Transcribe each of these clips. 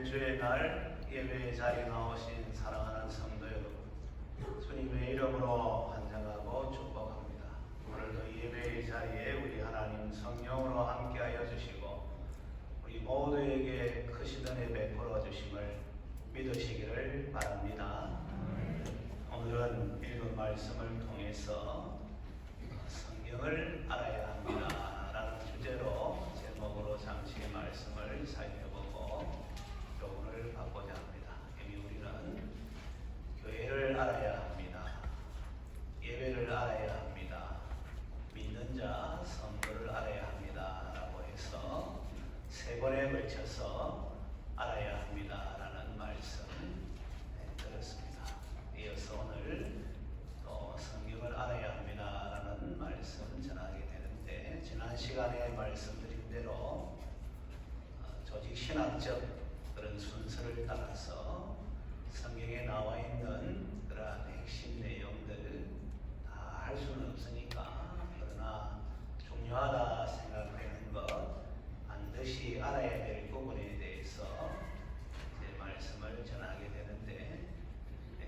주의 날 예배의 자리에 나오신 사랑하는 성도 여러분, 주님의 이름으로 환영하고 축복합니다. 오늘도 예배의 자리에 우리 하나님 성령으로 함께하여 주시고 우리 모두에게 크신 은혜 베풀어 주심을 믿으시기를 바랍니다. 오늘은 읽은 말씀을 통해서 성경을 알아야 합니다 라는 주제로 제목으로 잠시 말씀을 살펴보고 교훈을 받고자 합니다. 이미 우리는 교회를 알아야 합니다. 예배를 알아야 합니다. 믿는 자 성도를 알아야 합니다 라고 해서 세 번에 걸쳐서 알아야 합니다 라는 말씀 들었습니다. 이어서 오늘 또 성경을 알아야 합니다 라는 말씀 전하게 되는데, 지난 시간에 말씀드린 대로 조직신학적 그런 순서를 따라서 성경에 나와 있는 그러한 핵심 내용들 다 할 수는 없으니까, 그러나 중요하다 생각되는 것, 반드시 알아야 될 부분에 대해서 이제 말씀을 전하게 되는데,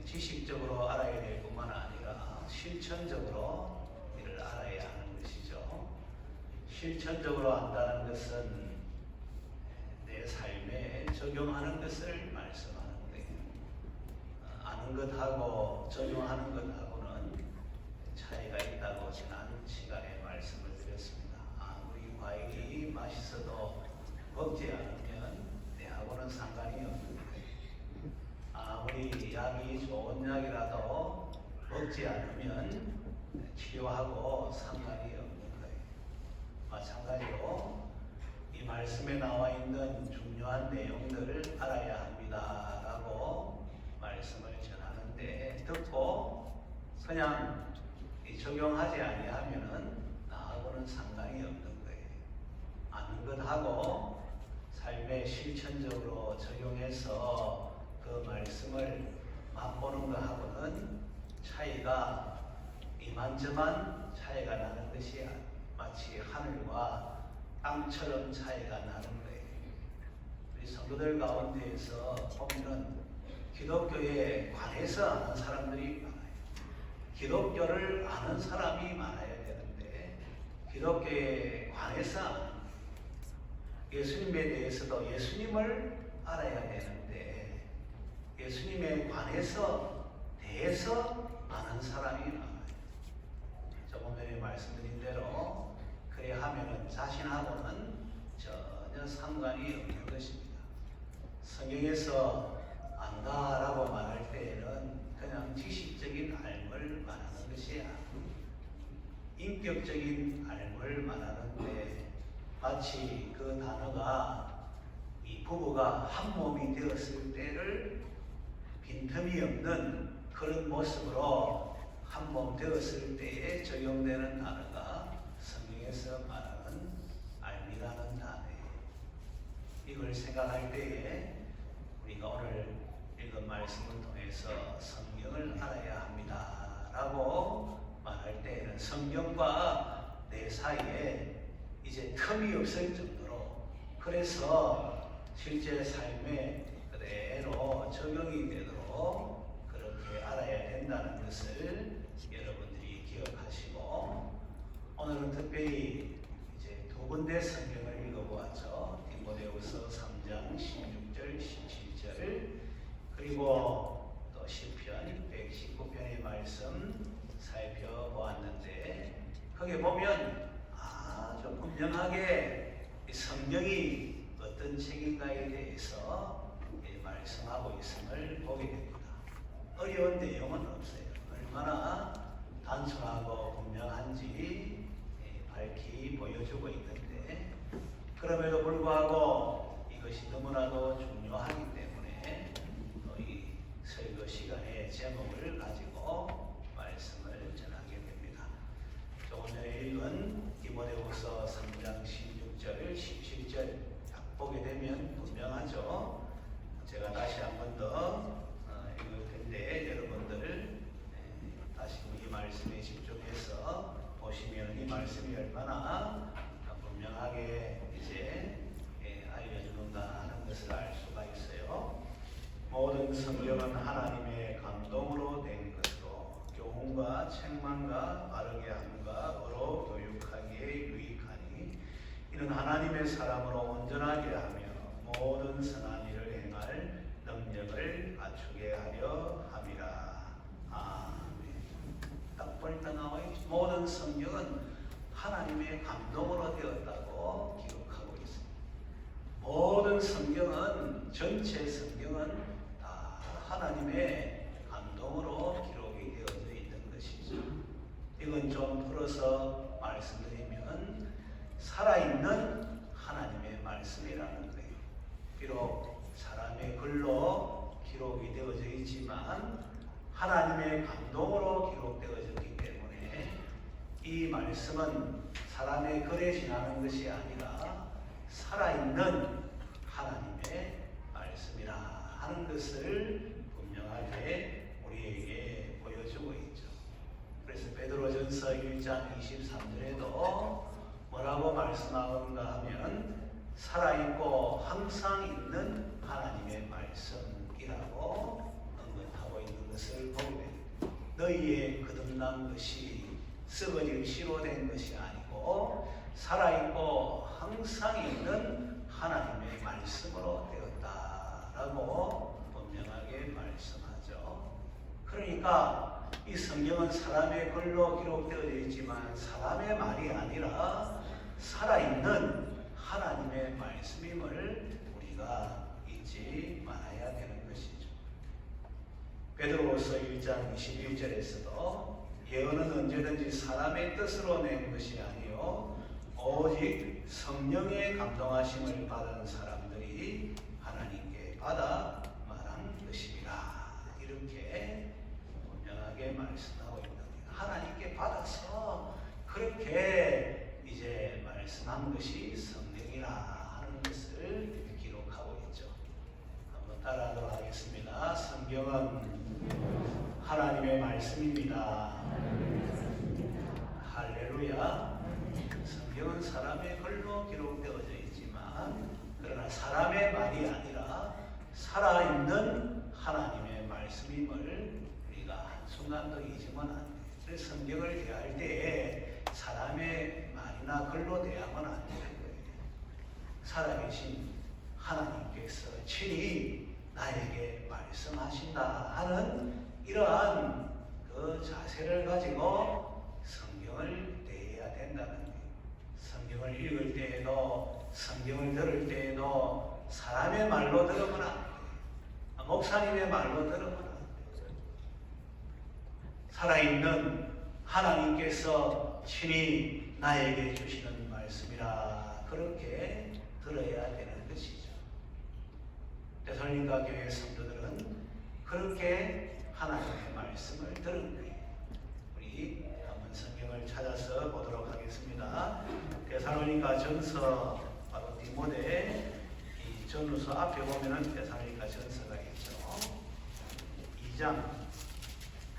지식적으로 알아야 될 뿐만 아니라 실천적으로 이를 알아야 하는 것이죠. 실천적으로 안다는 것은 내 삶에 적용하는 것을 말씀하는 거예요. 아는 것하고 적용하는 것하고는 차이가 있다고 지난 시간에 말씀을 드렸습니다. 아무리 과일이 맛있어도 먹지 않으면 내하고는 상관이 없는 거예요. 아무리 약이 좋은 약이라도 먹지 않으면 치료하고 상관이 없는 거예요. 마찬가지로 이 말씀에 나와 있는 중요한 내용들을 알아야 합니다 라고 말씀을 전하는데, 듣고 그냥 적용하지 아니하면은 나하고는 상관이 없는 거예요. 아는 것하고 삶에 실천적으로 적용해서 그 말씀을 맛보는 것하고는 차이가 이만저만 차이가 나는 것이 마치 하늘과 땅처럼 차이가 나는 거예요. 우리 성도들 가운데에서 보면은 기독교에 관해서 아는 사람들이 많아요. 기독교를 아는 사람이 많아야 되는데, 기독교에 관해서 아는, 예수님에 대해서도 예수님을 알아야 되는데 예수님에 관해서 대해서 아는 사람이 많아요. 조금 전에 말씀드린 대로 그래 하면은 자신하고는 전혀 상관이 없는 것입니다. 성경에서 안다라고 말할 때에는 그냥 지식적인 알물 말하는 것이 아니고 인격적인 알물 말하는데, 마치 그 단어가 이 부부가 한 몸이 되었을 때를 빈틈이 없는 그런 모습으로 한 몸 되었을 때에 적용되는 단어가 성경에서 말하는 알미라는 단어예요. 이걸 생각할 때에 우리가 오늘 읽은 말씀을 통해서 성경을 알아야 합니다 라고 말할 때에는 성경과 내 사이에 이제 틈이 없을 정도로, 그래서 실제 삶에 그대로 적용이 되도록 그렇게 알아야 된다는 것을 여러분들이 기억하시고, 오늘은 특별히 이제 두 군데 성경을 읽어보았죠. 디모데후서 3장 16절 17절 그리고 또 시편 119편의 말씀 살펴보았는데, 거기에 보면 아주 분명하게 성경이 어떤 책인가에 대해서 말씀하고 있음을 보게 됩니다. 어려운 내용은 없어요. 얼마나 단순하고 분명한지 밝히 보여주고 있는데, 그럼에도 불구하고 이것이 너무나도 중요하기 때문에 또 이 설교 시간에 제목을 가지고 말씀을 전하게 됩니다. 조금 전에 읽은 디모데후서 3장 16절 17절 딱 보게 되면 분명하죠. 제가 다시 한 번 더 읽을 텐데 여러분들 다시 이 말씀에 집중해서 보시면 이 말씀이 얼마나 분명하게 이제 알려주는가 하는 것을 알 수가 있어요. 모든 성경은 하나님의 감동으로 된 것으로 교훈과 책망과 바르게 함과 어로 교육하기에 유익하니 이는 하나님의 사람으로 온전하게 하며 모든 선한 일을 행할 능력을 갖추게 하려 함이라. 아멘. 딱 보니까 나와있죠. 모든 성경은 하나님의 감동으로 되었다고 기록하고 있습니다. 모든 성경은, 전체 성경은 다 하나님의 감동으로 기록이 되어져 있는 것이죠. 이건 좀 풀어서 말씀드리면 살아있는 하나님의 말씀이라는 거예요. 비록 사람의 글로 기록이 되어져 있지만 하나님의 감동으로 기록되어졌기 때문에 이 말씀은 사람의 글에 지나는 것이 아니라 살아있는 하나님의 말씀이라 하는 것을 분명하게 우리에게 보여주고 있죠. 그래서 베드로전서 1장 23절에도 뭐라고 말씀하는가 하면 살아있고 항상 있는 하나님의 말씀이라고 언급하고 있는 것을 보게 됩니다. 너희의 거듭난 것이 썩어질 씨로 된 것이 아니고 살아있고 항상 있는 하나님의 말씀으로 되었다라고 분명하게 말씀하죠. 그러니까 이 성경은 사람의 글로 기록되어 있지만 사람의 말이 아니라 살아있는 하나님의 말씀임을 우리가 잊지 말아야 되는 것이죠. 베드로후서 1장 21절에서도 예언은 언제든지 사람의 뜻으로 낸 것이 아니요 오직 성령의 감동하심을 받은 사람들이 하나님께 받아 말한 것이라. 이렇게 분명하게 말씀하고 있다. 하나님께 받아서 그렇게 이제 말씀한 것이 성령이라 하는 것을 기록하고 있죠. 한번 따라하도록 하겠습니다. 성경은 하나님의 말씀입니다. 할렐루야. 성경은 사람의 글로 기록되어져 있지만 그러나 사람의 말이 아니라 살아있는 하나님의 말씀임을 우리가 한순간도 잊으면 안 돼요. 그래서 성경을 대할 때에 사람의 말이나 글로 대하면 안 되는 거예요. 살아계신 하나님께서 친히 나에게 말씀하신다 하는 이러한 그 자세를 가지고 성경을 대해야 된다는 거예요. 성경을 읽을 때에도 성경을 들을 때에도 사람의 말로 들으면 안 돼요. 목사님의 말로 들으면 안 돼요. 살아있는 하나님께서 친히 나에게 주시는 말씀이라 그렇게 들어야 되는 것이죠. 데살로니가 교회 성도들은 그렇게 하나님의 말씀을 들은 거예요. 우리 한번 성경을 찾아서 보도록 하겠습니다. 데살로니가 전서 바로 디모데 이 전후서 앞에 보면은 데살로니가 전서가 있죠. 2장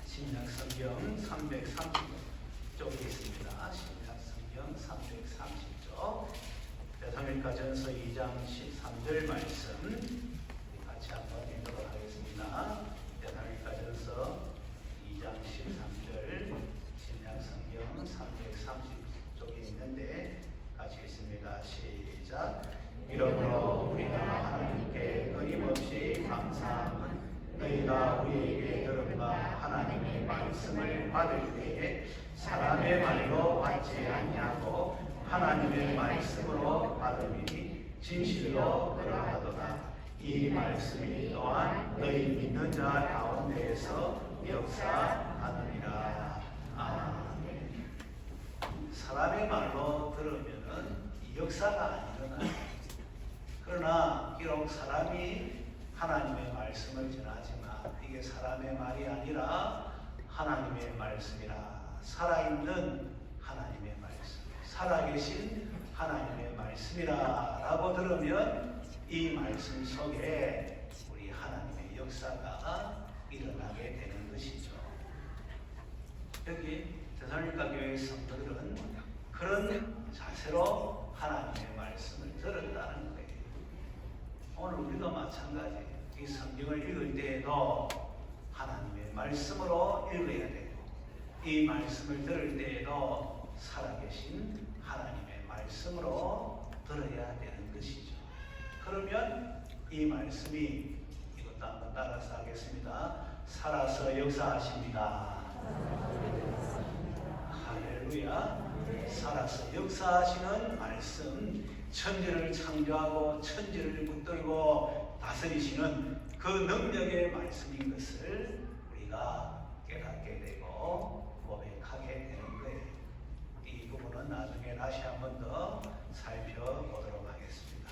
신약 성경 330쪽에 있습니다. 신약 성경 330쪽 데살로니가 전서 2장 13절 말씀 같이 한번 읽도록 하겠습니다. 데살로니가 전서 2장 13절 신약 성경 330쪽에 있는데 같이 읽습니다. 시작. 이러므로 우리가 하나님께 끊임없이 감사함은 너희가 우리에게 들은 바 하나님의 말씀을 받을 때에 사람의 말로 받지 아니하고 하나님의 말씀으로 받음이 진실로 그러하도다. 이 말씀이 또한 너희 믿는 자 가운데에서 역사하느니라. 아멘. 사람의 말로 들으면은 역사가 안 일어나요. 그러나 비록 사람이 하나님의 말씀을 전하지만 이게 사람의 말이 아니라 하나님의 말씀이라. 살아있는 하나님의 말씀, 살아계신 하나님의 말씀이라 라고 들으면 이 말씀 속에 우리 하나님의 역사가 일어나게 되는 것이죠. 여기 데살로니가 교회 성도들은 그런 자세로 하나님의 말씀을 들었다는 거예요. 오늘 우리도 마찬가지예요. 이 성경을 읽을 때에도 하나님의 말씀으로 읽어야 되고, 이 말씀을 들을 때에도 살아계신 하나님의 말씀으로 들어야 되는 것이죠. 그러면 이 말씀이, 이것도 한번 따라서 하겠습니다. 살아서 역사하십니다. 할렐루야. 살아서 역사하시는 말씀, 천지를 창조하고 천지를 붙들고 다스리시는 그 능력의 말씀인 것을 우리가 깨닫게 되고 고백하게 되는 거예요. 이 부분은 나중에 다시 한 번 더 살펴보도록 하겠습니다.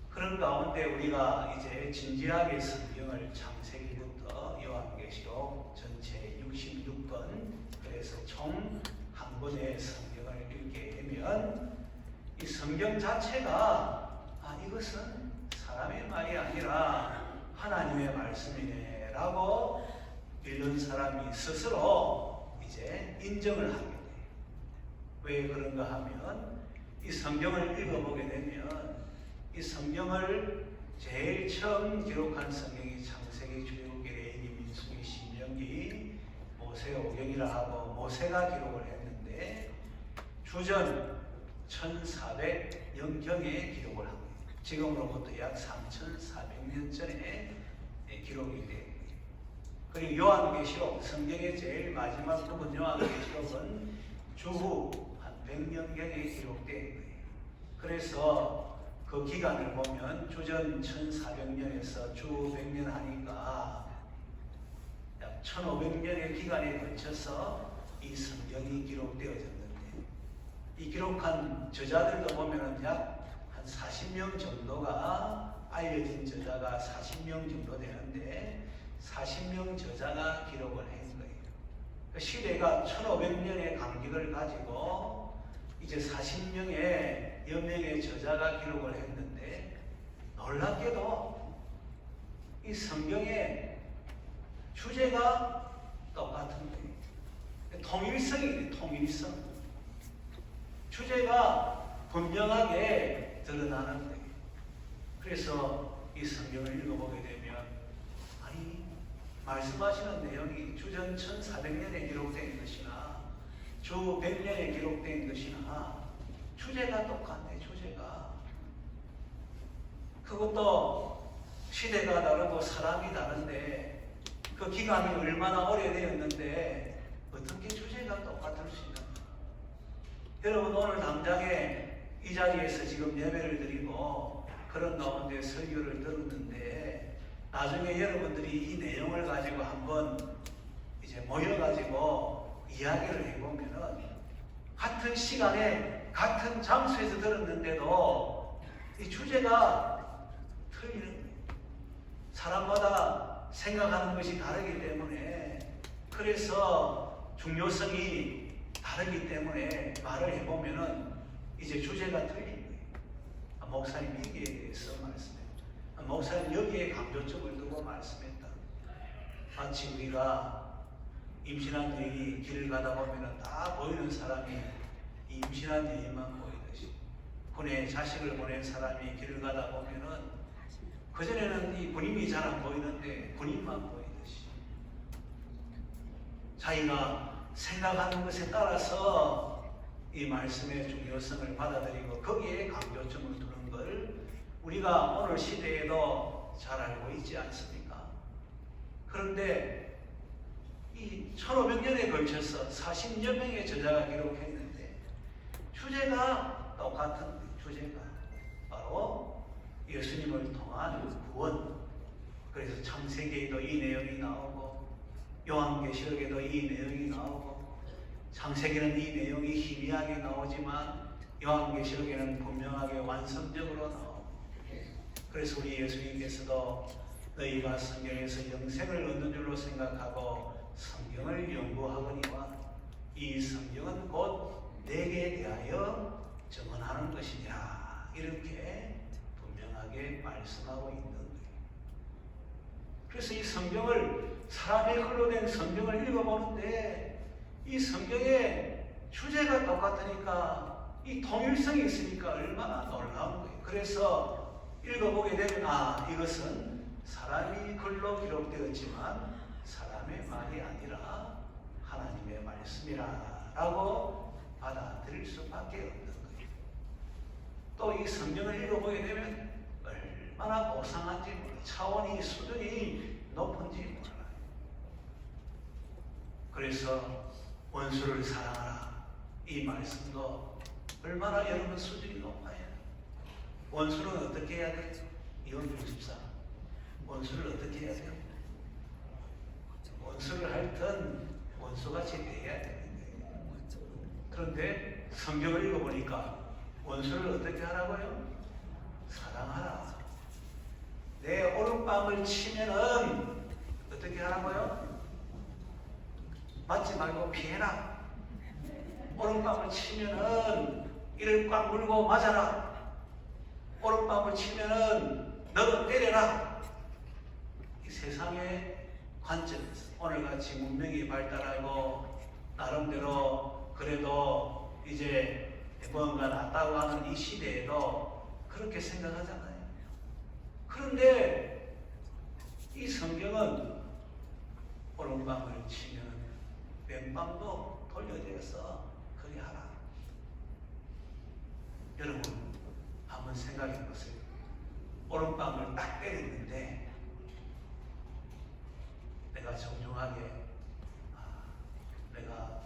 그런 가운데 우리가 이제 진지하게 성경을 창세기부터 요한계시록 전체 66권, 그래서 총 한 권의 성경을 읽게 되면 이 성경 자체가 이것은 사람의 말이 아니라 하나님의 말씀이네 라고 읽는 사람이 스스로 이제 인정을 하게 돼요. 왜 그런가 하면 이 성경을 읽어보게 되면 이 성경을 제일 처음 기록한 성경이 창세기, 출애굽기, 레위기, 민수기, 신명기, 모세오경이라 하고 모세가 기록을 했는데 주전 1400년경에 기록을 합니다. 지금으로부터 약 3400년 전에 기록이 됩니다. 그리고 요한계시록, 성경의 제일 마지막 부분 요한계시록은 주후 한 100년경에 기록된 거예요. 그래서 그 기간을 보면 주전 1400년에서 주 100년 하니까 약 1500년의 기간에 걸쳐서 이 성경이 기록되어졌는데, 이 기록한 저자들도 보면은 약 한 40명 정도가, 알려진 저자가 40명 정도 되는데 40명 저자가 기록을 한 거예요. 그 시대가 1500년의 간격을 가지고 이제 40명의 여명의 저자가 기록을 했는데, 놀랍게도 이 성경의 주제가 똑같은 거예요. 통일성이에요. 통일성. 주제가 분명하게 드러나는 거예요. 그래서 이 성경을 읽어보게 되면 말씀하시는 내용이 주전 1400년에 기록된 것이나 주 100년에 기록된 것이나 주제가 똑같네. 주제가. 그것도 시대가 다르고 사람이 다른데 그 기간이 얼마나 오래되었는데 어떻게 주제가 똑같을 수 있는가? 여러분, 오늘 당장에 이 자리에서 지금 예배를 드리고 그런 가운데 설교를 들었는데, 나중에 여러분들이 이 내용을 가지고 한번 이제 모여가지고 이야기를 해보면은 같은 시간에 같은 장소에서 들었는데도 이 주제가 틀리는 거예요. 사람마다 생각하는 것이 다르기 때문에, 그래서 중요성이 다르기 때문에 말을 해보면은 이제 주제가 틀린 거예요. 목사님 여기에 대해서 말씀했다. 목사님 여기에 강조점을 두고 말씀했다. 마치 우리가 임신한 여인이 길을 가다 보면은 다 보이는 사람이 이 임신한 여인만 보이듯이, 군에 자식을 보낸 사람이 길을 가다 보면은 그전에는 이 군인이 잘 안 보이는데 군인만 보이듯이, 자기가 생각하는 것에 따라서 이 말씀의 중요성을 받아들이고 거기에 강조점을 두는 걸 우리가 오늘 시대에도 잘 알고 있지 않습니까? 그런데 이 1500년에 걸쳐서 40여 명의 저자가 기록했는데 주제가 똑같은 주제가 바로 예수님을 통한 구원. 그래서 창세기에도 이 내용이 나오고 요한계시록에도 이 내용이 나오고, 창세기는 이 내용이 희미하게 나오지만 요한계시록에는 분명하게 완성적으로 나오고, 그래서 우리 예수님께서도 너희가 성경에서 영생을 얻는 줄로 생각하고 성경을 연구하거니와 이 성경은 곧 내게 대하여 증언하는 것이냐, 이렇게 분명하게 말씀하고 있는 거예요. 그래서 이 성경을, 사람의 흘러낸 성경을 읽어보는데 이 성경의 주제가 똑같으니까, 이 통일성이 있으니까 얼마나 놀라운 거예요. 그래서 읽어보게 되면 이것은 사람이 글로 기록되었지만 사람의 말이 아니라 하나님의 말씀이라고 받아들일 수밖에 없는 거예요. 또 이 성경을 읽어보게 되면 얼마나 고상한지 몰라요. 차원이 수준이 높은지 몰라요. 그래서 원수를 사랑하라 이 말씀도 얼마나 여러분 수준이 높아요. 원수는 어떻게 해야 돼요? 이혼율 집사 원수를 어떻게 해야 돼요? 원수를 하여튼 원수같이 대해야 되는데, 그런데 성경을 읽어보니까 원수를 어떻게 하라고요? 사랑하라. 내 오른밤을 치면은 어떻게 하라고요? 맞지 말고 피해라. 오른밤을 치면은 이를 꽉 물고 맞아라. 오른밤을 치면은 너도 때려라. 이 세상의 관점에서 오늘같이 문명이 발달하고 나름대로 그래도 이제 뭔가 낫다고 하는 이 시대에도 그렇게 생각하잖아요. 그런데 이 성경은 오른밤을 치면 왼밤도 돌려대어서 그리 하라. 여러분 한번 생각해 보세요. 오른밤을 딱 때렸는데 내가 정중하게 내가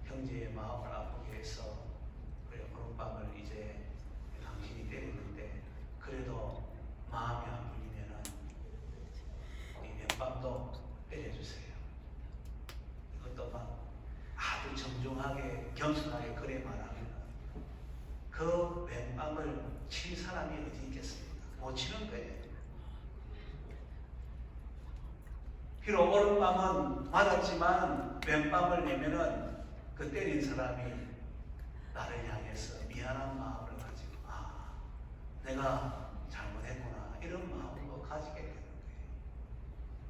형제의 마음을 아프게 해서 그래 오른밤을 이제 당신이 때렸는데 그래도 마음이 안 풀리면은 이 왼밤도 때려주세요. 이것도 막 아주 정중하게 겸손하게 그래 말하면 그 왼밤을 칠 사람이 어디 있겠습니까? 못 치는 거예요. 비록 오른밤은 맞았지만 왼밤을 내면은 그 때린 사람이 나를 향해서 미안한 마음을 가지고 내가 잘못했구나 이런 마음으로 가지게 되는 거예요.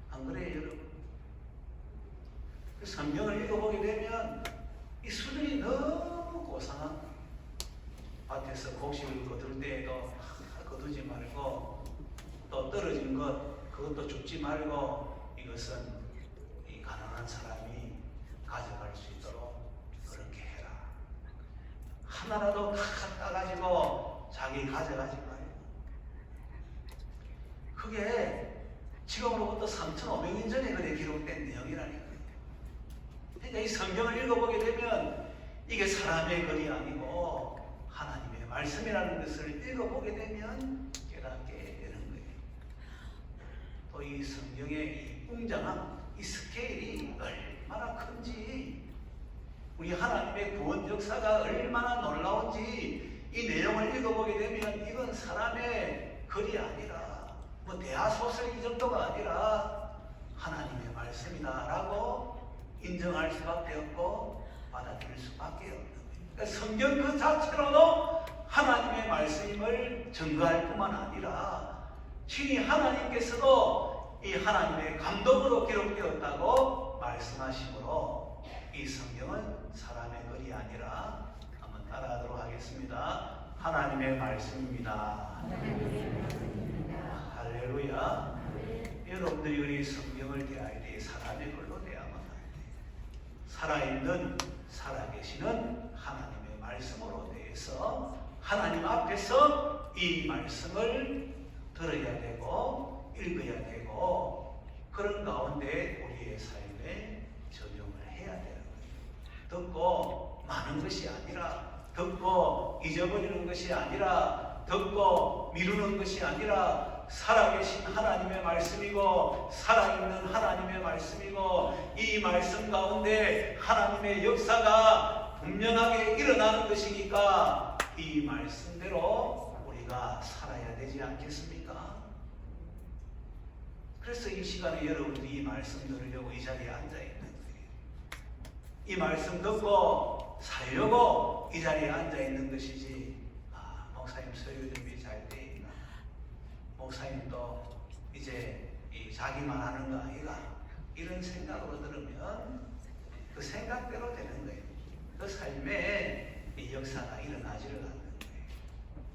안 그래요 여러분? 성경을 읽어보게 되면 이 수준이 너무 고상한 거예요. 밭에서 곡식을 거둘 때에도 거두지 말고 또 떨어진 것 그것도 줍지 말고 이것은 이 가난한 사람이 가져갈 수 있도록 그렇게 해라. 하나라도 따가지고 자기 가져가지 말고. 그게 지금으로부터 3,500년 전에 그래 기록된 내용이라니까요. 그러니까 이 성경을 읽어보게 되면 이게 사람의 글이 아니고 하나님의 말씀이라는 것을 읽어보게 되면 깨닫게 되는 거예요. 또 이 성경의 이 웅장함, 이 스케일이 얼마나 큰지, 우리 하나님의 구원 역사가 얼마나 놀라운지 이 내용을 읽어보게 되면 이건 사람의 글이 아니라 뭐 대하소설 이 정도가 아니라 하나님의 말씀이다라고 인정할 수밖에 없고 받아들일 수밖에 없는 거예요. 그러니까 성경 그 자체로도 하나님의 말씀임을 증거할 뿐만 아니라 친히 하나님께서도 이 하나님의 감동으로 기록되었다고 말씀하시므로 이 성경은 사람의 글이 아니라 한번 따라하도록 하겠습니다. 하나님의 말씀입니다. 할렐루야. 여러분들이 우리 성경을 대할 때 사람의 글로 대하면 안 돼요. 살아있는 살아계시는 하나님의 말씀으로 대해서 하나님 앞에서 이 말씀을 들어야 되고 읽어야 되고 그런 가운데 우리의 삶에 적용을 해야 되는 거예요. 듣고 많은 것이 아니라 듣고 잊어버리는 것이 아니라 듣고 미루는 것이 아니라 살아계신 하나님의 말씀이고 살아있는 하나님의 말씀이고 이 말씀 가운데 하나님의 역사가 분명하게 일어나는 것이니까 이 말씀대로 우리가 살아야 되지 않겠습니까? 그래서 이 시간에 여러분들이 이 말씀 들으려고 이 자리에 앉아있는 거예요. 이 말씀 듣고 살려고 이 자리에 앉아있는 것이지 목사님 서유 준비 잘 돼 있나? 목사님도 이제 자기만 하는 거 아이가? 이런 생각으로 들으면 그 생각대로 되는 거예요. 그 삶에 이 역사가 일어나지를 않는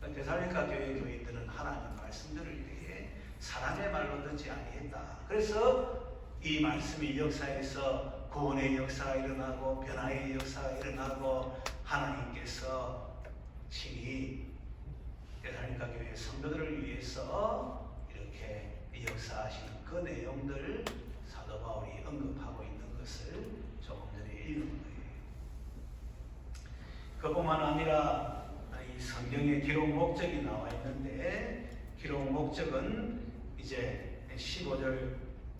거예요. 데살로니가 교회 교인들은 하나님 말씀 들을 때에 사람의 말로 듣지 아니했다. 그래서 이 말씀이 역사에서 구원의 역사가 일어나고 변화의 역사가 일어나고 하나님께서 친히 대살림가 교회 성도들을 위해서 이렇게 역사하시는 그 내용들 사도 바울이 언급하고 있는 것을 조금 전에 읽은 거예요. 그뿐만 아니라 이 성경에 기록 목적이 나와 있는데 기록 목적은 이제 15절,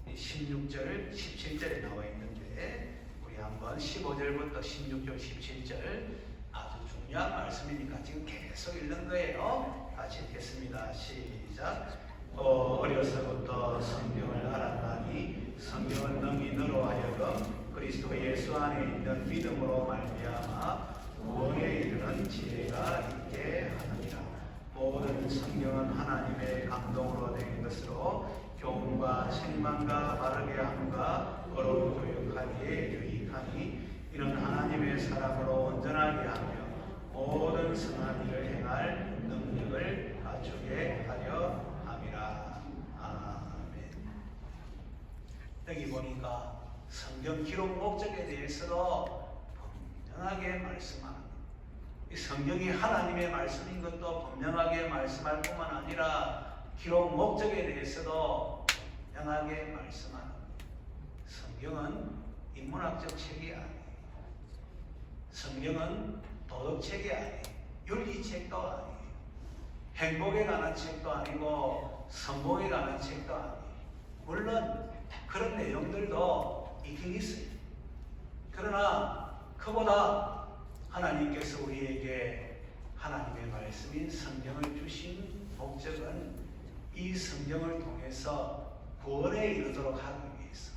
16절, 17절에 나와 있는데 우리 한번 15절부터 16절, 17절 아주 중요한 말씀이니까 지금 계속 읽는 거예요. 같이 읽겠습니다. 시작. 어려서부터 성경을 알았나니 성경은 능히 너로 하여금 그리스도 예수 안에 있는 믿음으로 말미암아 구원에 이르는 지혜가 있게 하느니라. 모든 성경은 하나님의 감동으로 된 것으로 교훈과 책망과 바르게 함과 어로 교육하기에 유익하니 이는 하나님의 사람으로 온전하게 하며 모든 선한 일을 행할 능력을 갖추게 하려 함이라. 아멘. 여기 보니까 성경 기록 목적에 대해서도 분명하게 말씀하는, 이 성경이 하나님의 말씀인 것도 분명하게 말씀할 뿐만 아니라 기록 목적에 대해서도 분명하게 말씀하는, 성경은 인문학적 책이 아니에요. 성경은 도덕책이 아니에요. 윤리책도 아니에요. 행복에 관한 책도 아니고 성공에 관한 책도 아니에요. 물론 그런 내용들도 있긴 있어요. 그러나 그보다 하나님께서 우리에게 하나님의 말씀인 성경을 주신 목적은 이 성경을 통해서 구원에 이르도록 하기 위해서,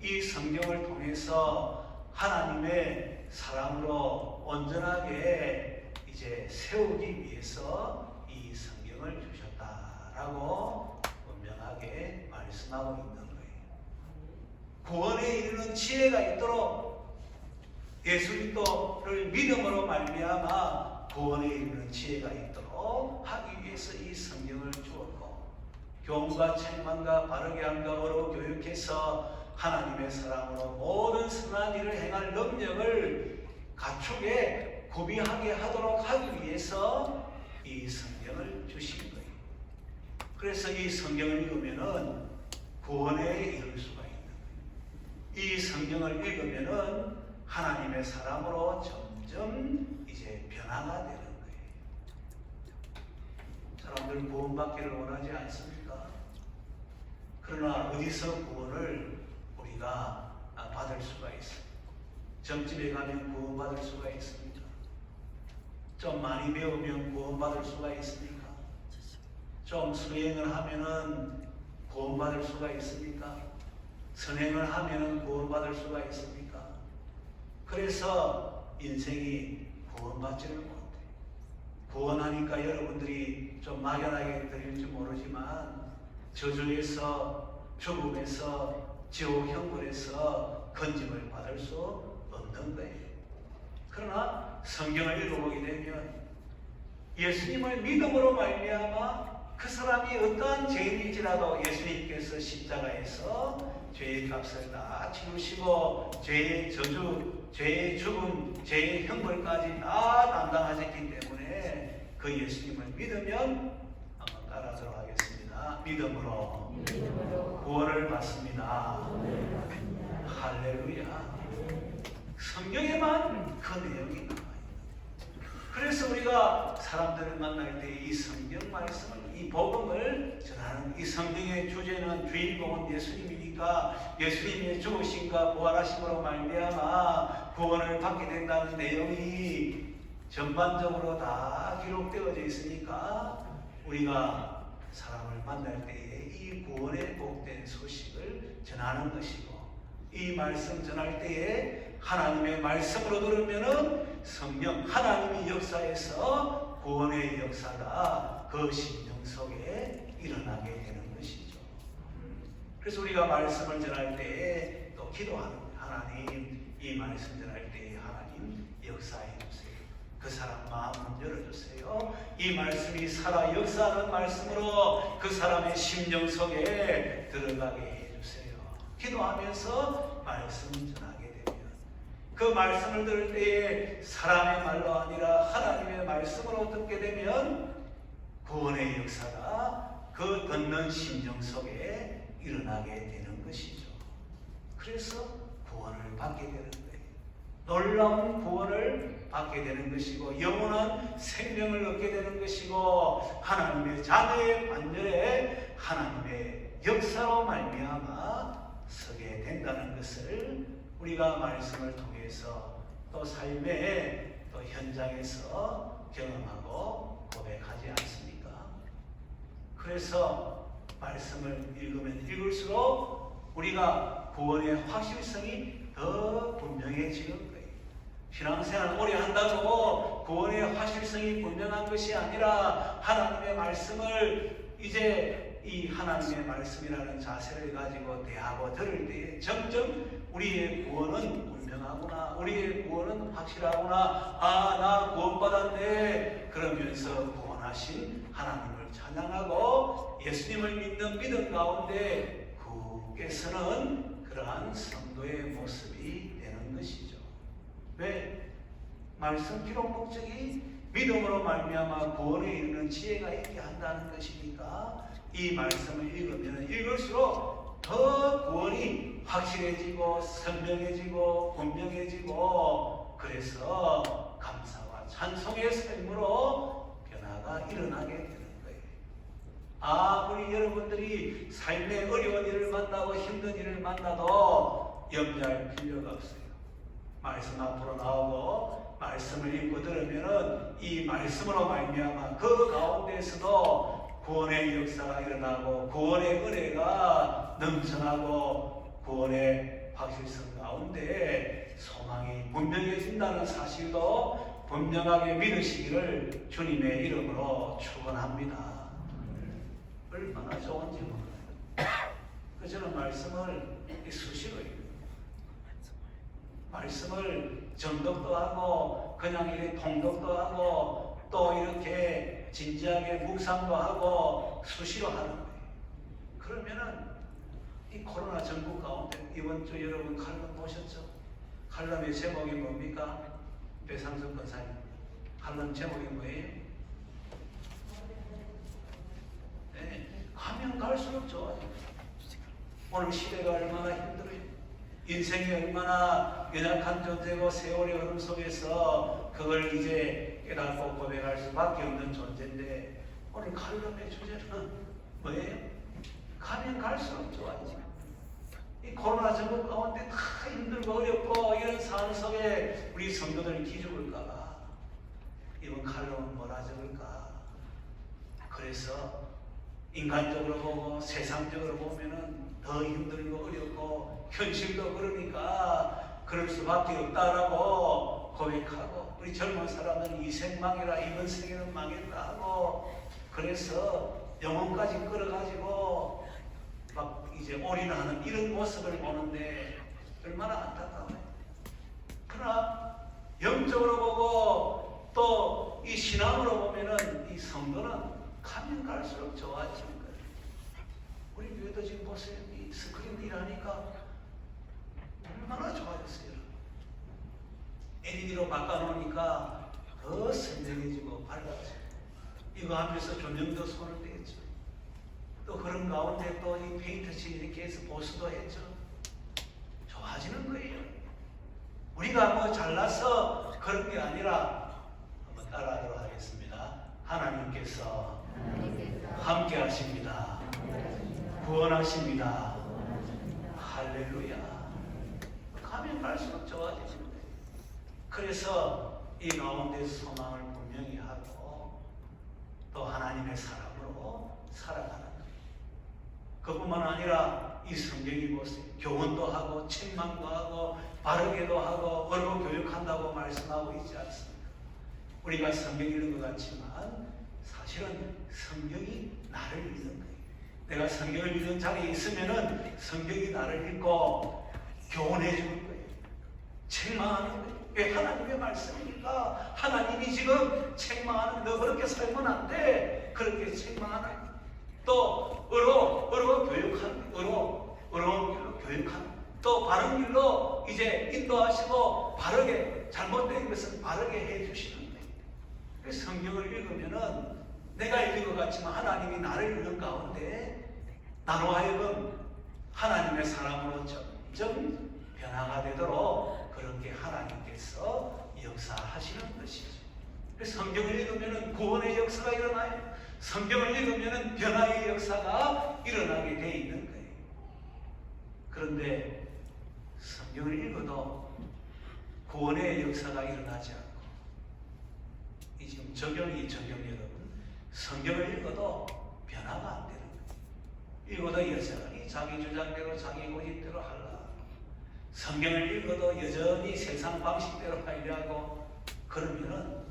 이 성경을 통해서 하나님의 사랑으로 온전하게 이제 세우기 위해서 이 성경을 주셨다라고 분명하게 말씀하고 있는 거예요. 구원에 이르는 지혜가 있도록 예수 그리스도를 믿음으로 말미암아 구원에 이르는 지혜가 있도록 하기 위해서 이 성경을 주었고, 교훈과 책망과 바르게 함과 어로 교육해서 하나님의 사랑으로 모든 선한 일을 행할 능력을 갖추게 구비하게 하도록 하기 위해서 이 성경을 주신 거예요. 그래서 이 성경을 읽으면은 구원에 이를 수가 있는 거예요. 이 성경을 읽으면은 하나님의 사람으로 점점 이제 변화가 되는 거예요. 사람들 구원받기를 원하지 않습니까? 그러나 어디서 구원을 우리가 받을 수가 있어요? 점집에 가면 구원받을 수가 있습니까? 좀 많이 배우면 구원받을 수가 있습니까? 좀 수행을 하면은 구원받을 수가 있습니까? 선행을 하면은 구원받을 수가 있습니까? 그래서 인생이 구원받지를 못해. 구원하니까 여러분들이 좀 막연하게 들릴지 모르지만 저주에서, 죽음에서, 지옥 형벌에서 건짐을 받을 수 없는 거예요. 그러나 성경을 읽어보게 되면 예수님을 믿음으로 말미암아 그 사람이 어떠한 죄인일지라도 예수님께서 십자가에서 죄의 값을 다 치르시고 죄의 저주, 죄의 죽음, 죄의 형벌까지 다 담당하셨기 때문에 그 예수님을 믿으면 한번 따라하도록 하겠습니다. 믿음으로 구원을 받습니다. 할렐루야. 성경에만 그 내용이 나와 있는. 그래서 우리가 사람들을 만날 때 이 성경 말씀을, 이 복음을 전하는, 이 성경의 주제는 주인공은 예수님이니까 예수님의 죽으심과 부활하심으로 말미암아 구원을 받게 된다는 내용이 전반적으로 다 기록되어져 있으니까 우리가 사람을 만날 때에 이 구원의 복된 소식을 전하는 것이고, 이 말씀 전할 때에 하나님의 말씀으로 들으면은 성령 하나님의 역사에서 구원의 역사가 그 심령 속에 일어나게 되는 것이죠. 그래서 우리가 말씀을 전할 때에 또 기도하는, 하나님 이 말씀 전할 때에 하나님 역사해 주세요. 그 사람 마음을 열어주세요. 이 말씀이 살아 역사하는 말씀으로 그 사람의 심령 속에 들어가게 해주세요. 기도하면서 말씀을 전하게 되면 그 말씀을 들을 때에 사람의 말로 아니라 하나님의 말씀으로 듣게 되면 구원의 역사가 그 듣는 심령 속에 일어나게 되는 것이죠. 그래서 구원을 받게 되는 거예요. 놀라운 구원을 받게 되는 것이고 영원한 생명을 얻게 되는 것이고 하나님의 자녀의 반열에 하나님의 역사로 말미암아 서게 된다는 것을 우리가 말씀을 통해서 또 삶의 또 현장에서 경험하고 고백하지 않습니까? 그래서 말씀을 읽으면 읽을수록 우리가 구원의 확실성이 더 분명해지는 거예요. 신앙생활 오래 한다고 구원의 확실성이 분명한 것이 아니라 하나님의 말씀을 이제 이 하나님의 말씀이라는 자세를 가지고 대하고 들을 때에 점점 우리의 구원은 분명하구나, 우리의 구원은 확실하구나, 아, 나 구원받았네 그러면서 구원하신 하나님을 찬양하고 예수님을 믿는 믿음 가운데 굳게 서는 그러한 성도의 모습이 되는 것이죠. 왜? 말씀 기록 목적이 믿음으로 말미암아 구원에 이르는 지혜가 있게 한다는 것이니까 이 말씀을 읽으면 읽을수록 더 구원이 확실해지고 선명해지고 분명해지고 그래서 감사와 찬송의 삶으로 변화가 일어나게 되는 거예요. 아무리 여러분들이 삶의 어려운 일을 만나고 힘든 일을 만나도 염려할 필요가 없어요. 말씀 앞으로 나오고 말씀을 읽고 들으면은 이 말씀으로 말미암아 그 가운데에서도 구원의 역사가 일어나고 구원의 은혜가 넘쳐나고 구원의 확실성 가운데 소망이 분명해진다는 사실도 분명하게 믿으시기를 주님의 이름으로 축원합니다. 얼마나 좋은지 몰라요. 저는 말씀을 수시로 읽어요. 말씀을 정독도 하고 그냥 이렇게 통독도 하고 또 이렇게 진지하게 묵상도 하고 수시로 하는 거예요. 그러면은 이 코로나 전국 가운데 이번 주 여러분 칼럼 보셨죠? 칼럼의 제목이 뭡니까? 배상석 권사님 칼럼 제목이 뭐예요? 네, 가면 갈수록 좋아져요. 오늘 시대가 얼마나 힘들어요. 인생이 얼마나 연약한 존재고 세월의 흐름 속에서 그걸 이제 깨닫고 고백할 수밖에 없는 존재인데 오늘 칼럼의 주제는 뭐예요? 가면 갈수록 좋아지죠. 이 코로나 전국 가운데 다 힘들고 어렵고 이런 상황 속에 우리 성도들 기죽을까봐 이번 칼럼은 뭐라 적을까? 그래서 인간적으로 보고 세상적으로 보면은 더 힘들고 어렵고 현실도 그러니까 그럴 수밖에 없다라고 고백하고 우리 젊은 사람은 이 생망이라 이번 생에는 망했다 하고 그래서 영혼까지 끌어가지고 막 이제 올인하는 이런 모습을 보는데 얼마나 안타까워요. 그러나 영적으로 보고 또 이 신앙으로 보면은 이 성도는 가면 갈수록 좋아지는 거예요. 우리 교회도 지금 보세요. 이 스크린 일하니까 얼마나 좋아졌어요. LED로 바꿔놓으니까 더 선명해지고 밝아져요. 이거 하면서 조명도 손을 떼었죠. 또 그런 가운데 또 이 페인트 칠 이렇게 해서 보수도 했죠. 좋아지는 거예요. 우리가 뭐 잘나서 그런 게 아니라 한번 따라하도록 하겠습니다. 하나님께서 함께 하십니다. 구원하십니다. 할렐루야. 가면 갈수록 좋아지는 거예요. 그래서 이 가운데 소망을 분명히 하고 또 하나님의 사람으로 살아가는 거예요. 그뿐만 아니라 이 성경이 보세요. 교훈도 하고 책망도 하고 바르게도 하고 언어 교육한다고 말씀하고 있지 않습니까? 우리가 성경 읽는 것 같지만 사실은 성경이 나를 읽는 거예요. 내가 성경을 읽는 자리에 있으면은 성경이 나를 읽고 교훈해 주는 거예요. 책망하는 거예요. 왜 하나님의 말씀이니까 하나님이 지금 책망하는 너 그렇게 살면 안 돼. 그렇게 책망하는 또 의로 교육하는 의로운 길로 교육하는 또 바른 길로 이제 인도하시고 바르게 잘못된 것은 바르게 해주시는 거예요. 성경을 읽으면은 내가 읽은 것 같지만 하나님이 나를 읽는 가운데 나로 하여금 하나님의 사람으로 점점 변화가 되도록 그렇게 하나님께서 역사하시는 것이죠. 성경을 읽으면 구원의 역사가 일어나요. 성경을 읽으면 변화의 역사가 일어나게 돼 있는 거예요. 그런데 성경을 읽어도 구원의 역사가 일어나지 않고 이 지금 적용 여러분 성경을 읽어도 변화가 안 되는 거예요. 읽어도 여전히 자기 주장대로 자기 고집대로 하려고 성경을 읽어도 여전히 세상 방식대로 하려고 그러면은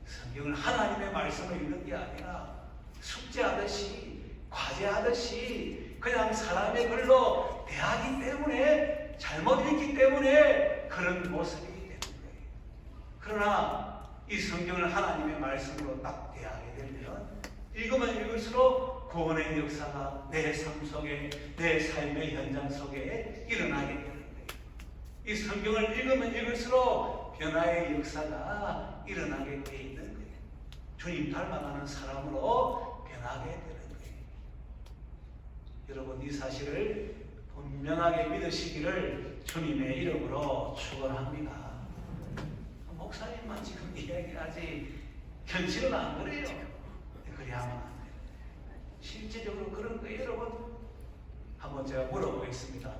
성경을 하나님의 말씀을 읽는 게 아니라 숙제하듯이 과제하듯이 그냥 사람의 글로 대하기 때문에 잘못 읽기 때문에 그런 모습이 되는 거예요. 그러나 이 성경을 하나님의 말씀으로 딱 대하게 되면 읽으면 읽을수록 구원의 역사가 내 삶 속에 내 삶의 현장 속에 일어나게 되는 거예요. 이 성경을 읽으면 읽을수록 변화의 역사가 일어나게 되어 있는 거예요. 주님 닮아가는 사람으로 변하게 되는 거예요. 여러분 이 사실을 분명하게 믿으시기를 주님의 이름으로 축원합니다. 목사님만 지금 이야기하지 현실은 안 그래요. 그래야만 안 돼요. 실제적으로 그런 거예요. 여러분 한번 제가 물어보겠습니다.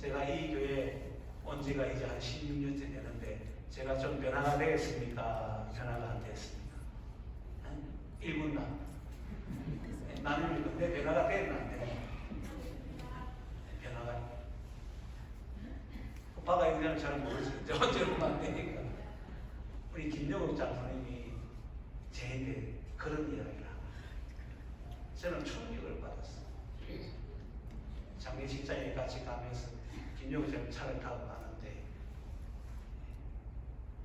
제가 이 교회에 온 지가 이제 한 16년째 되는데 제가 좀 변화가 되겠습니까? 변화가 안 됐습니까? 1분만 나는 읽는데 변화가 되면 안 돼. 변화가 오빠가 있는 잘 모르지. 언제 보면 안 되니까. 우리 김영욱 장로님이 제게 그런 이야기를 하고 저는 충격을 받았어요. 장례 직장에 같이 가면서 김영욱 장로님 차를 타고 가는데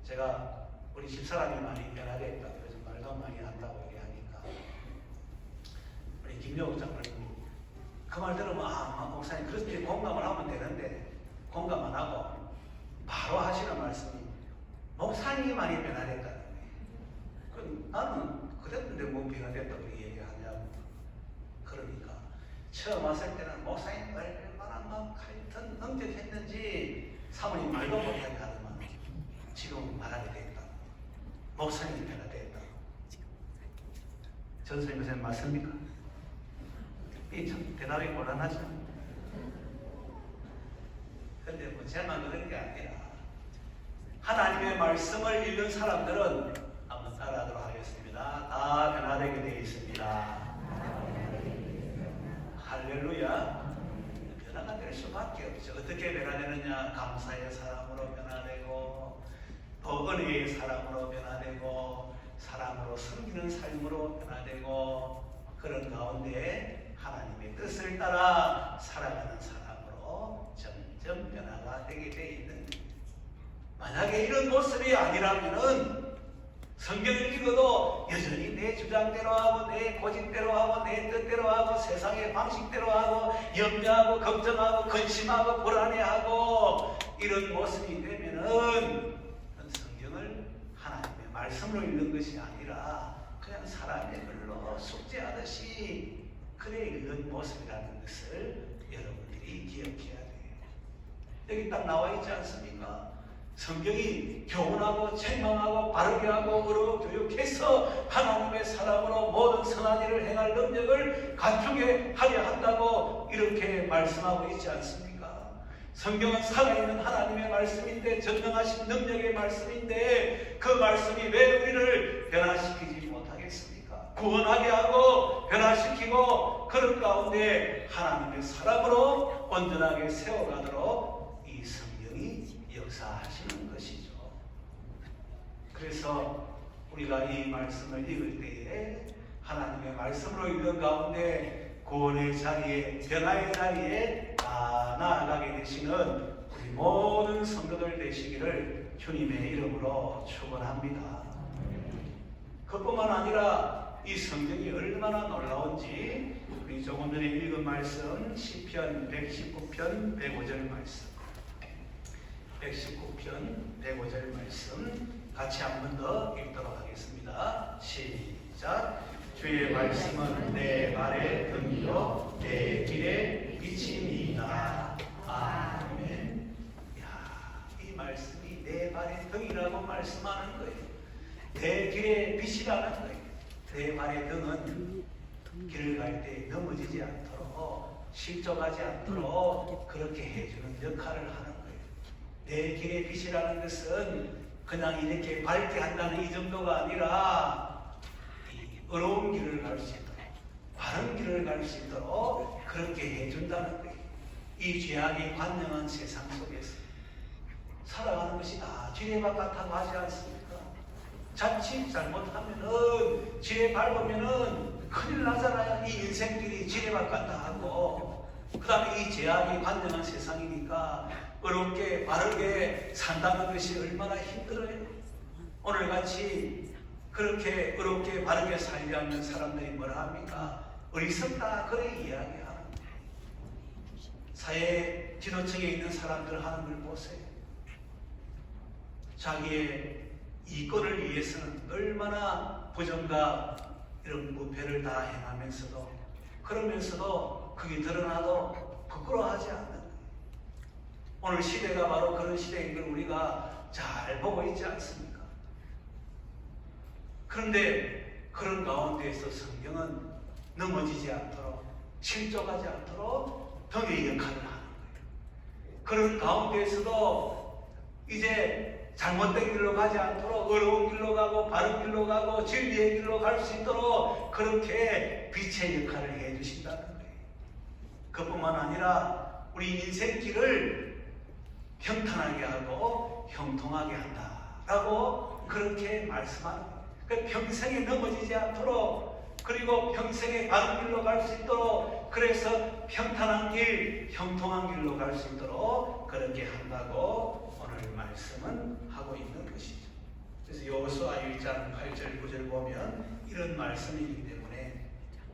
제가 우리 집사람이 많이 변화됐다 그래서 말도 많이 한다고 얘기하니까 우리 김영욱 장로님이 그 말 들으면 목사님 그렇게 공감을 하면 되는데 공감 안 하고 바로 하시는 말씀이 목사님이 많이 변화됐다는 거예요. 나는 그랬는데 뭐 변화됐다고 얘기하냐고. 그러니까 처음 왔을 때는 목사님 얼마나 막 하여튼 응대했는지 사모님 말도 못하게 하더만 지금 말하게 됐다. 목사님이 변화됐다. 전선생님 선생님 맞습니까? 이 참 대답이 곤란하죠. 그런데 뭐 제만 그런 게 아니라 하나님의 말씀을 읽는 사람들은 한번 따라하도록 하겠습니다. 다 변화되게 되어 있습니다. 할렐루야. 변화가 될 수밖에 없죠. 어떻게 변화되느냐? 감사의 사람으로 변화되고 또 은혜의 사람으로 변화되고 사람으로 섬기는 삶으로 변화되고 그런 가운데 하나님의 뜻을 따라 살아가는 사람으로 점점 변화가 되게 되어 있는 거예요. 만약에 이런 모습이 아니라면은 성경을 읽어도 여전히 내 주장대로 하고 내 고집대로 하고 내 뜻대로 하고 세상의 방식대로 하고 염려하고 걱정하고 근심하고 불안해하고 이런 모습이 되면은 성경을 하나님의 말씀으로 읽는 것이 아니라 그냥 사람의 글로 숙제하듯이 그래 읽는 모습이라는 것을 여러분들이 기억해야 돼요. 여기 딱 나와 있지 않습니까? 성경이 교훈하고 책망하고 바르게 하고 의로 교육해서 하나님의 사람으로 모든 선한 일을 행할 능력을 갖추게 하려 한다고 이렇게 말씀하고 있지 않습니까? 성경은 살아있는 하나님의 말씀인데 전능하신 능력의 말씀인데 그 말씀이 왜 우리를 변화시키지 못하겠습니까? 구원하게 하고 변화시키고 그런 가운데 하나님의 사람으로 온전하게 세워가도록 이 성경이 역사하시는 것이죠. 그래서 우리가 이 말씀을 읽을 때에 하나님의 말씀으로 읽는 가운데 구원의 자리에 변화의 자리에 다 나아가게 되시는 우리 모든 성도들 되시기를 주님의 이름으로 축원합니다. 그뿐만 아니라 이 성경이 얼마나 놀라운지 우리 조금 전에 읽은 말씀 시편 119편 105절 말씀 119편 105절 말씀 같이 한 번 더 읽도록 하겠습니다. 시작. 주의 말씀은 내 발의 등이요 내 길의 빛이니이다. 아멘. 야, 이 말씀이 내 발의 등이라고 말씀하는 거예요. 내 길의 빛이라는 거예요. 내 발의 등은 길을 갈 때 넘어지지 않도록 실족하지 않도록 그렇게 해주는 역할을 하는 거예요. 내 길의 빛이라는 것은 그냥 이렇게 밝게 한다는 이 정도가 아니라 어려운 길을 갈 수 있도록 바른 길을 갈 수 있도록 그렇게 해준다는 거예요. 이 죄악이 관영한 세상 속에서 살아가는 것이 다 지뢰밭 같다고 하지 않습니까? 자칫 잘못하면은 지뢰 밟으면은 큰일 나잖아요. 이 인생길이 지뢰밭 같다 하고 그 다음에 이 죄악이 관영한 세상이니까 어렵게 바르게 산다는 것이 얼마나 힘들어요. 오늘같이 그렇게 어렵게 바르게 살지 않는 사람들이 뭐라 합니까? 어리석다 그래 이야기하는 거예요. 사회 지도층에 있는 사람들 하는 걸 보세요. 자기의 이권을 위해서는 얼마나 부정과 이런 무패를 다 행하면서도 그러면서도 그게 드러나도 부끄러워하지 않는 거예요. 오늘 시대가 바로 그런 시대인 걸 우리가 잘 보고 있지 않습니까? 그런데 그런 가운데에서 성경은 넘어지지 않도록 실족하지 않도록 등의 역할을 하는 거예요. 그런 가운데에서도 이제 잘못된 길로 가지 않도록 어려운 길로 가고 바른 길로 가고 진리의 길로 갈 수 있도록 그렇게 빛의 역할을 해주신다는 거예요. 그뿐만 아니라 우리 인생길을 평탄하게 하고 형통하게 한다라고 그렇게 말씀하는 거예요. 평생에 넘어지지 않도록 그리고 평생에 바른 길로 갈 수 있도록 그래서 평탄한 길, 형통한 길로 갈 수 있도록 그렇게 한다고 오늘 말씀은 하고 있는 것이죠. 그래서 여호수아 1장 8절 9절 보면 이런 말씀이기 때문에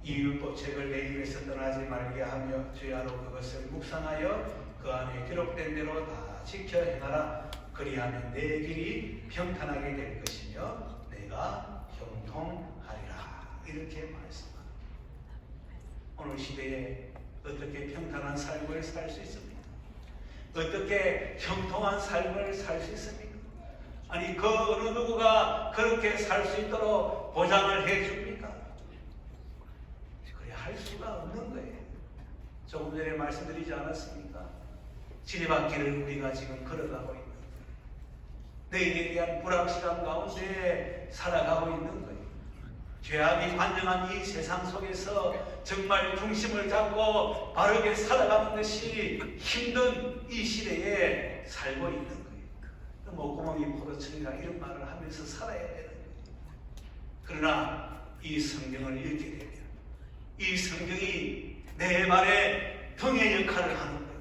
이 율법책을 내 입에서 떠나지 말게 하며 주야로 그것을 묵상하여 그 안에 기록된 대로 다 지켜 행하라. 그리하면 내 길이 평탄하게 될 것이며 내가 형통하리라. 이렇게 말씀합니다. 오늘 시대에 어떻게 평탄한 삶을 살 수 있습니까? 어떻게 형통한 삶을 살 수 있습니까? 아니 그 어느 누구가 그렇게 살 수 있도록 보장을 해줍니까? 그래 할 수가 없는 거예요. 조금 전에 말씀드리지 않았습니까? 지뢰밭길을 우리가 지금 걸어가고 있는 거예요. 내일에 대한 불확실함 가운데 살아가고 있는 거예요. 죄악이 관영한 이 세상 속에서 정말 중심을 잡고 바르게 살아가는 것이 힘든 이 시대에 살고 있는 거예요. 목구멍이 포도청이라 이런 말을 하면서 살아야 되는 거예요. 그러나 이 성경을 읽게 되면 이 성경이 내 발에 등의 역할을 하는 거예요.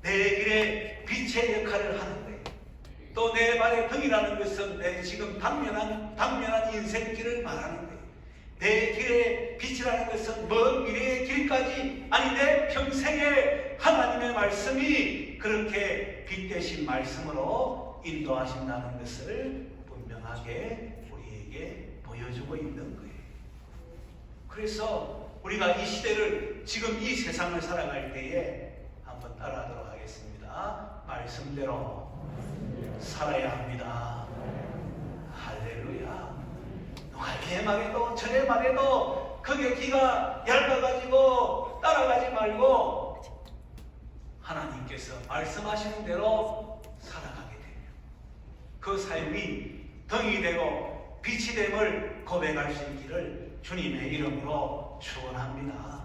내 길에 빛의 역할을 하는 거예요. 또 내 발의 등이라는 것은 내 지금 당면한 인생길을 말하는 거예요. 내 길의 빛이라는 것은 먼 미래의 길까지 아니 내 평생에 하나님의 말씀이 그렇게 빛 대신 말씀으로 인도하신다는 것을 분명하게 우리에게 보여주고 있는 거예요. 그래서 우리가 이 시대를 지금 이 세상을 살아갈 때에 한번 따라하도록 하겠습니다. 말씀대로 살아야 합니다. 할렐루야. 누가 내 말해도 저의 말해도 그게 귀가 얇아가지고 따라가지 말고 하나님께서 말씀하시는 대로 살아가게 되면 그 삶이 등이 되고 빛이 됨을 고백할 수 있기를 주님의 이름으로 축원합니다.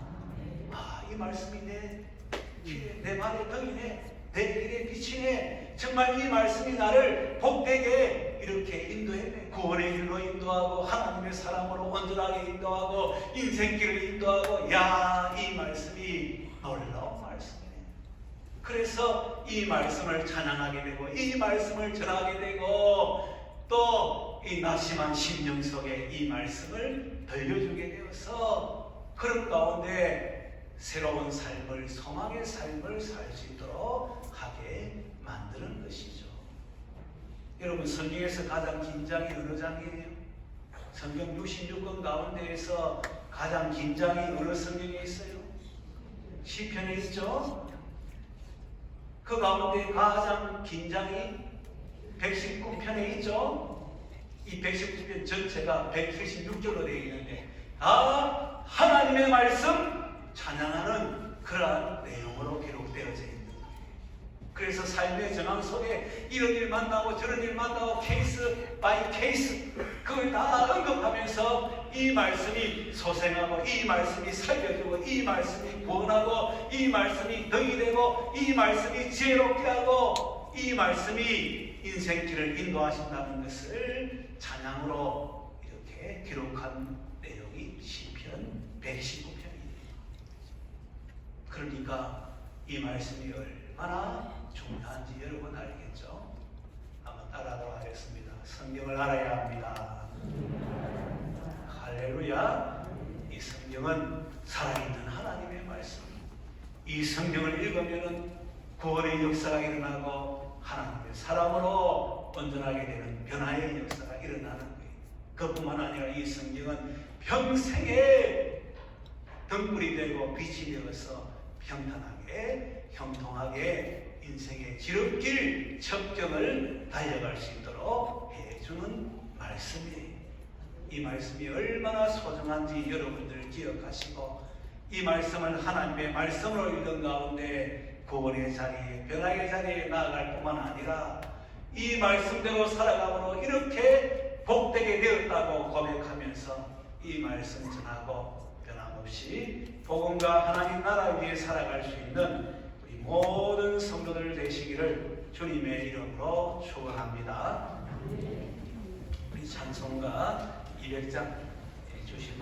이 말씀이 내 발의 등이네, 내 길의 빛이네. 정말 이 말씀이 나를 복되게 이렇게 인도해 구원의 길로 인도하고 하나님의 사랑으로 온전하게 인도하고 인생길을 인도하고 이 말씀이 놀라운 말씀이네. 그래서 이 말씀을 찬양하게 되고 이 말씀을 전하게 되고 또 이 낙심한 심령 속에 이 말씀을 들려주게 되어서 그런 가운데 새로운 삶을, 소망의 삶을 살 수 있도록 하게 만드는 것이죠. 여러분, 성경에서 가장 긴 장이 어느 장이에요? 성경 66권 가운데에서 가장 긴 장이 어느 성경에 있어요? 시편에 있죠? 그 가운데 가장 긴 장이 119편에 있죠? 이 119편 전체가 176절로 되어 있는데 다 하나님의 말씀 찬양하는 그러한 내용으로 기록되어져 있는 거예요. 그래서 삶의 전황 속에 이런 일 만나고 저런 일 만나고 케이스 바이 케이스 그걸 다 언급하면서 이 말씀이 소생하고 이 말씀이 살려주고 이 말씀이 구원하고 이 말씀이 덕이 되고 이 말씀이 지혜롭게 하고 이 말씀이 인생길을 인도하신다는 것을 찬양으로 이렇게 기록한 내용이 시편 119편입니다. 그러니까 이 말씀이 얼마나 중요한지 여러분 알겠죠? 한번 따라하도록 하겠습니다. 성경을 알아야 합니다. 할렐루야. 이 성경은 살아있는 하나님의 말씀. 이 성경을 읽으면 구원의 역사가 일어나고 하나님의 사람으로 온전하게 되는 변화의 역사가 일어나는 거예요. 그뿐만 아니라 이 성경은 평생에 등불이 되고 빛이 되어서 평탄하게 형통하게 인생의 지름길 첩경을 달려갈 수 있도록 해주는 말씀이에요. 이 말씀이 얼마나 소중한지 여러분들 기억하시고 이 말씀을 하나님의 말씀으로 읽는 가운데 구원의 자리에 변화의 자리에 나아갈 뿐만 아니라 이 말씀대로 살아감으로 이렇게 복되게 되었다고 고백하면서 이 말씀 전하고 변함없이 복음과 하나님 나라 위에 살아갈 수 있는 우리 모든 성도들 되시기를 주님의 이름으로 축원합니다. 우리 찬송가 200장 주시면